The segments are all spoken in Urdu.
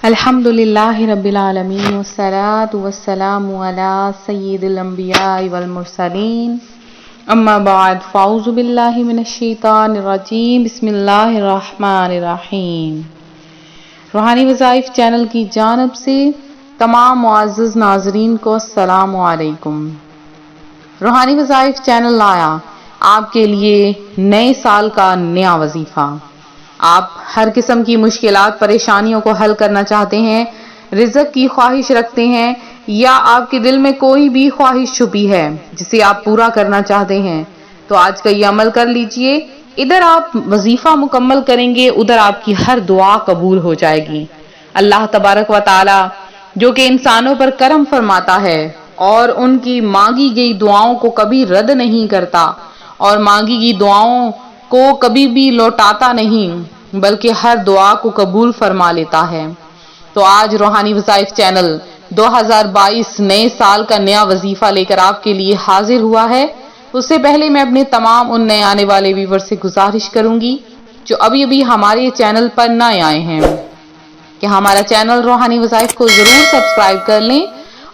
الحمدللہ رب العالمین والصلاة والسلام علی سید الانبیاء والمرسلین اما بعد فاعوذ باللہ من الشیطان الرجیم بسم اللہ الرحمن الرحیم۔ روحانی وظائف چینل کی جانب سے تمام معزز ناظرین کو السلام علیکم۔ روحانی وظائف چینل لایا آپ کے لیے نئے سال کا نیا وظیفہ۔ آپ ہر قسم کی مشکلات پریشانیوں کو حل کرنا چاہتے ہیں، رزق کی خواہش رکھتے ہیں، یا آپ کے دل میں کوئی بھی خواہش چھپی ہے جسے آپ پورا کرنا چاہتے ہیں، تو آج کا یہ عمل کر لیجئے۔ ادھر آپ وظیفہ مکمل کریں گے، ادھر آپ کی ہر دعا قبول ہو جائے گی۔ اللہ تبارک و تعالی جو کہ انسانوں پر کرم فرماتا ہے اور ان کی مانگی گئی دعاؤں کو کبھی رد نہیں کرتا اور مانگی گئی دعاؤں کو کبھی بھی لوٹاتا نہیں بلکہ ہر دعا کو قبول فرما لیتا ہے۔ تو آج روحانی وظائف چینل 2022 نئے سال کا نیا وظیفہ لے کر آپ کے لیے حاضر ہوا ہے۔ اس سے پہلے میں اپنے تمام ان نئے آنے والے ویور سے گزارش کروں گی جو ابھی ہمارے چینل پر نئے آئے ہیں کہ ہمارا چینل روحانی وظائف کو ضرور سبسکرائب کر لیں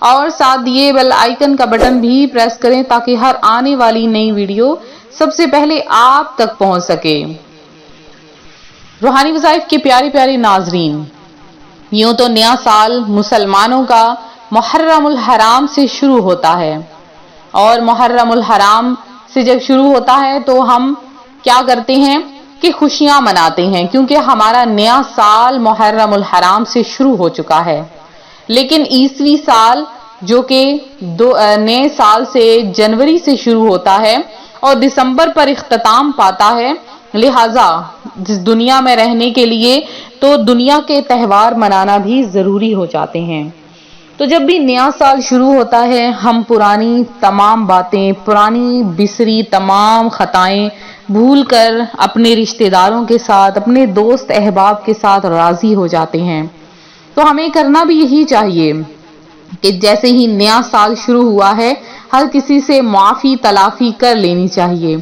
اور ساتھ دیے بیل آئیکن کا بٹن بھی پریس کریں تاکہ ہر آنے والی نئی ویڈیو سب سے پہلے آپ تک پہنچ سکے۔ روحانی وظائف کے پیارے پیارے ناظرین، یوں تو نیا سال مسلمانوں کا محرم الحرام سے شروع ہوتا ہے، اور محرم الحرام سے جب شروع ہوتا ہے تو ہم کیا کرتے ہیں کہ خوشیاں مناتے ہیں کیونکہ ہمارا نیا سال محرم الحرام سے شروع ہو چکا ہے۔ لیکن عیسوی سال جو کہ نئے سال سے جنوری سے شروع ہوتا ہے اور دسمبر پر اختتام پاتا ہے، لہٰذا دنیا میں رہنے کے لیے تو دنیا کے تہوار منانا بھی ضروری ہو جاتے ہیں۔ تو جب بھی نیا سال شروع ہوتا ہے ہم پرانی تمام باتیں، پرانی بسری تمام خطائیں بھول کر اپنے رشتہ داروں کے ساتھ، اپنے دوست احباب کے ساتھ راضی ہو جاتے ہیں۔ تو ہمیں کرنا بھی یہی چاہیے کہ جیسے ہی نیا سال شروع ہوا ہے ہر کسی سے معافی تلافی کر لینی چاہیے۔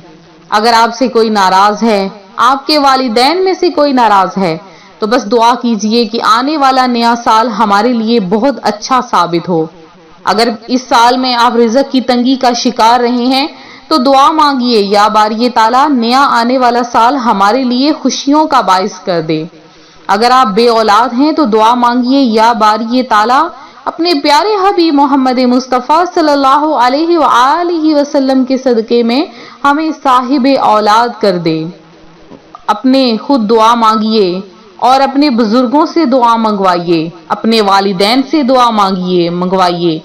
اگر آپ سے کوئی ناراض ہے، آپ کے والدین میں سے کوئی ناراض ہے، تو بس دعا کیجئے کہ آنے والا نیا سال ہمارے لیے بہت اچھا ثابت ہو۔ اگر اس سال میں آپ رزق کی تنگی کا شکار رہے ہیں تو دعا مانگیے یا باری تعالیٰ نیا آنے والا سال ہمارے لیے خوشیوں کا باعث کر دے۔ اگر آپ بے اولاد ہیں تو دعا مانگیے یا باری تعالیٰ اپنے پیارے حبیب محمد مصطفیٰ صلی اللہ علیہ وآلہ وسلم کے صدقے میں ہمیں صاحب اولاد کر دے۔ اپنے خود دعا مانگیے اور اپنے بزرگوں سے دعا منگوائیے، اپنے والدین سے دعا منگوائیے۔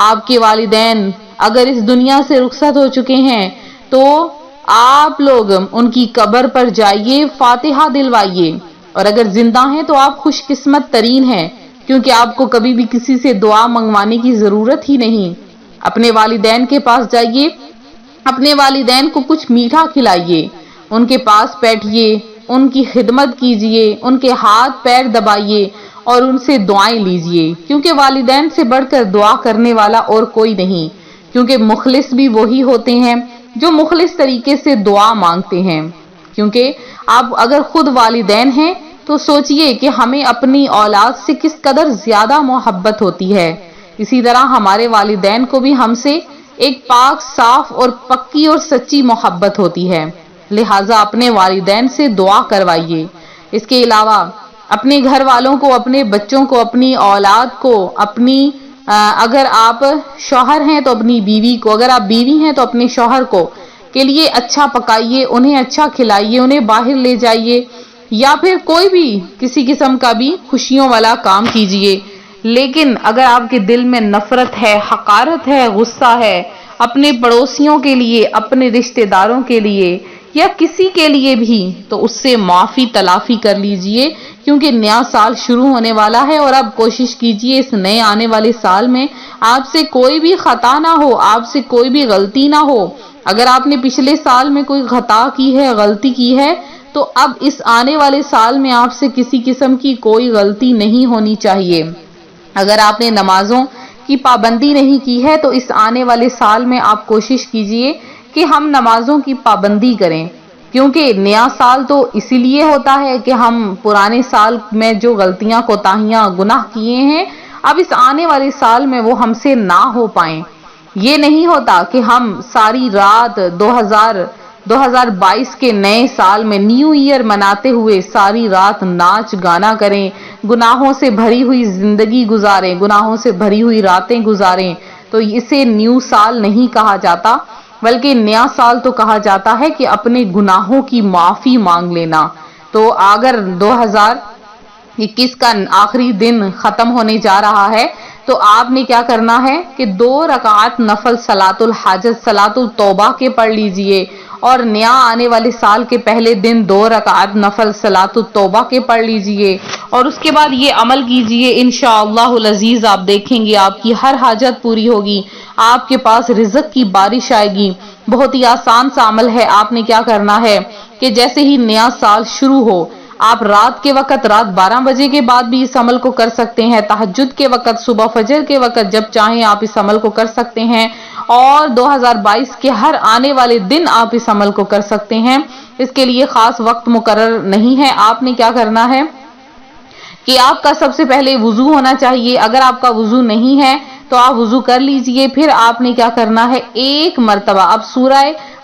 آپ کے والدین اگر اس دنیا سے رخصت ہو چکے ہیں تو آپ لوگ ان کی قبر پر جائیے، فاتحہ دلوائیے، اور اگر زندہ ہیں تو آپ خوش قسمت ترین ہیں کیونکہ آپ کو کبھی بھی کسی سے دعا منگوانے کی ضرورت ہی نہیں۔ اپنے والدین کے پاس جائیے، اپنے والدین کو کچھ میٹھا کھلائیے، ان کے پاس بیٹھیے، ان کی خدمت کیجیے، ان کے ہاتھ پیر دبائیے اور ان سے دعائیں لیجیے کیونکہ والدین سے بڑھ کر دعا کرنے والا اور کوئی نہیں، کیونکہ مخلص بھی وہی ہوتے ہیں جو مخلص طریقے سے دعا مانگتے ہیں۔ کیونکہ آپ اگر خود والدین ہیں تو سوچئے کہ ہمیں اپنی اولاد سے کس قدر زیادہ محبت ہوتی ہے، اسی طرح ہمارے والدین کو بھی ہم سے ایک پاک صاف اور پکی اور سچی محبت ہوتی ہے، لہٰذا اپنے والدین سے دعا کروائیے۔ اس کے علاوہ اپنے گھر والوں کو، اپنے بچوں کو، اپنی اولاد کو، اگر آپ شوہر ہیں تو اپنی بیوی کو، اگر آپ بیوی ہیں تو اپنے شوہر کو کے لیے اچھا پکائیے، انہیں اچھا کھلائیے، انہیں باہر لے جائیے یا پھر کوئی بھی کسی قسم کا بھی خوشیوں والا کام کیجیے۔ لیکن اگر آپ کے دل میں نفرت ہے، حقارت ہے، غصہ ہے اپنے پڑوسیوں کے لیے، اپنے رشتہ داروں کے لیے یا کسی کے لیے بھی، تو اس سے معافی تلافی کر لیجئے کیونکہ نیا سال شروع ہونے والا ہے اور اب کوشش کیجئے اس نئے آنے والے سال میں آپ سے کوئی بھی خطا نہ ہو، آپ سے کوئی بھی غلطی نہ ہو۔ اگر آپ نے پچھلے سال میں کوئی خطا کی ہے، غلطی کی ہے، تو اب اس آنے والے سال میں آپ سے کسی قسم کی کوئی غلطی نہیں ہونی چاہیے۔ اگر آپ نے نمازوں کی پابندی نہیں کی ہے تو اس آنے والے سال میں آپ کوشش کیجئے کہ ہم نمازوں کی پابندی کریں۔ کیونکہ نیا سال تو اسی لیے ہوتا ہے کہ ہم پرانے سال میں جو غلطیاں کوتاہیاں گناہ کیے ہیں اب اس آنے والے سال میں وہ ہم سے نہ ہو پائیں۔ یہ نہیں ہوتا کہ ہم ساری رات 2022 کے نئے سال میں نیو ایئر مناتے ہوئے ساری رات ناچ گانا کریں، گناہوں سے بھری ہوئی زندگی گزاریں، گناہوں سے بھری ہوئی راتیں گزاریں، تو اسے نیو سال نہیں کہا جاتا، بلکہ نیا سال تو کہا جاتا ہے کہ اپنے گناہوں کی معافی مانگ لینا۔ تو اگر 2021 کا آخری دن ختم ہونے جا رہا ہے تو آپ نے کیا کرنا ہے کہ 2 رکعات نفل صلاۃ الحاجت صلاۃ التوبہ کے پڑھ لیجئے، اور نیا آنے والے سال کے پہلے دن 2 رکعات نفل صلاۃ التوبہ کے پڑھ لیجئے، اور اس کے بعد یہ عمل کیجئے، انشاءاللہ العزیز آپ دیکھیں گے آپ کی ہر حاجت پوری ہوگی، آپ کے پاس رزق کی بارش آئے گی۔ بہت ہی آسان سا عمل ہے۔ آپ نے کیا کرنا ہے کہ جیسے ہی نیا سال شروع ہو، آپ رات کے وقت رات 12 بجے کے بعد بھی اس عمل کو کر سکتے ہیں، تہجد کے وقت، صبح فجر کے وقت، جب چاہیں آپ اس عمل کو کر سکتے ہیں، اور 2022 کے ہر آنے والے دن آپ اس عمل کو کر سکتے ہیں۔ اس کے لیے خاص وقت مقرر نہیں ہے۔ آپ نے کیا کرنا ہے کہ آپ کا سب سے پہلے وضو ہونا چاہیے۔ اگر آپ کا وضو نہیں ہے تو آپ وضو کر لیجئے۔ پھر آپ نے کیا کرنا ہے، ایک مرتبہ اب سورہ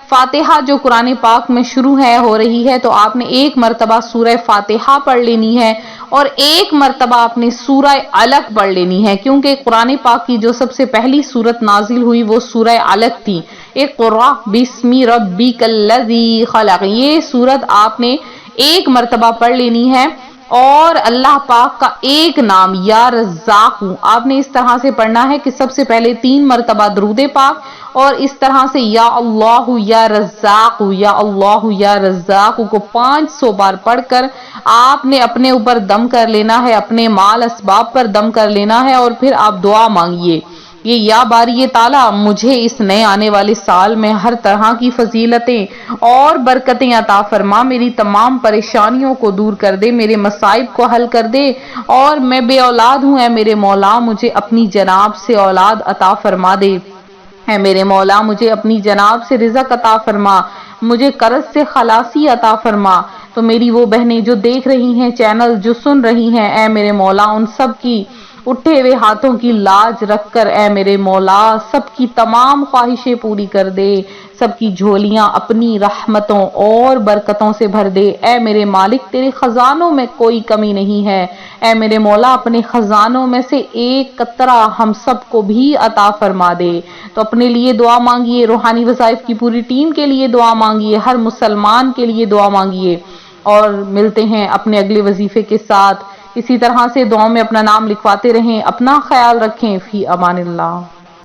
فاتحہ جو قرآن پاک میں شروع ہو رہی ہے، تو آپ نے ایک مرتبہ سورہ فاتحہ پڑھ لینی ہے، اور ایک مرتبہ آپ نے سورہ علق پڑھ لینی ہے، کیونکہ قرآن پاک کی جو سب سے پہلی سورت نازل ہوئی وہ سورہ علق تھی۔ اقرأ بسم ربک الذی خلق، یہ سورت آپ نے ایک مرتبہ پڑھ لینی ہے، اور اللہ پاک کا ایک نام یا رزاق آپ نے اس طرح سے پڑھنا ہے کہ سب سے پہلے 3 مرتبہ درود پاک، اور اس طرح سے یا اللہ یا رزاق یا اللہ یا رزاق کو 500 بار پڑھ کر آپ نے اپنے اوپر دم کر لینا ہے، اپنے مال اسباب پر دم کر لینا ہے، اور پھر آپ دعا مانگیے، یہ یا باری تعالیٰ مجھے اس نئے آنے والے سال میں ہر طرح کی فضیلتیں اور برکتیں عطا فرما، میری تمام پریشانیوں کو دور کر دے، میرے مصائب کو حل کر دے، اور میں بے اولاد ہوں، اے میرے مولا مجھے اپنی جناب سے اولاد عطا فرما دے، اے میرے مولا مجھے اپنی جناب سے رزق عطا فرما، مجھے قرض سے خلاصی عطا فرما۔ تو میری وہ بہنیں جو دیکھ رہی ہیں چینل، جو سن رہی ہیں، اے میرے مولا ان سب کی اٹھے ہوئے ہاتھوں کی لاج رکھ کر اے میرے مولا سب کی تمام خواہشیں پوری کر دے، سب کی جھولیاں اپنی رحمتوں اور برکتوں سے بھر دے۔ اے میرے مالک تیرے خزانوں میں کوئی کمی نہیں ہے، اے میرے مولا اپنے خزانوں میں سے ایک قطرہ ہم سب کو بھی عطا فرما دے۔ تو اپنے لیے دعا مانگیے، روحانی وظائف کی پوری ٹیم کے لیے دعا مانگیے، ہر مسلمان کے لیے دعا مانگیے، اور ملتے ہیں اپنے اگلے وظیفے کے ساتھ۔ اسی طرح سے دعاؤں میں اپنا نام لکھواتے رہیں، اپنا خیال رکھیں، فی امان اللہ۔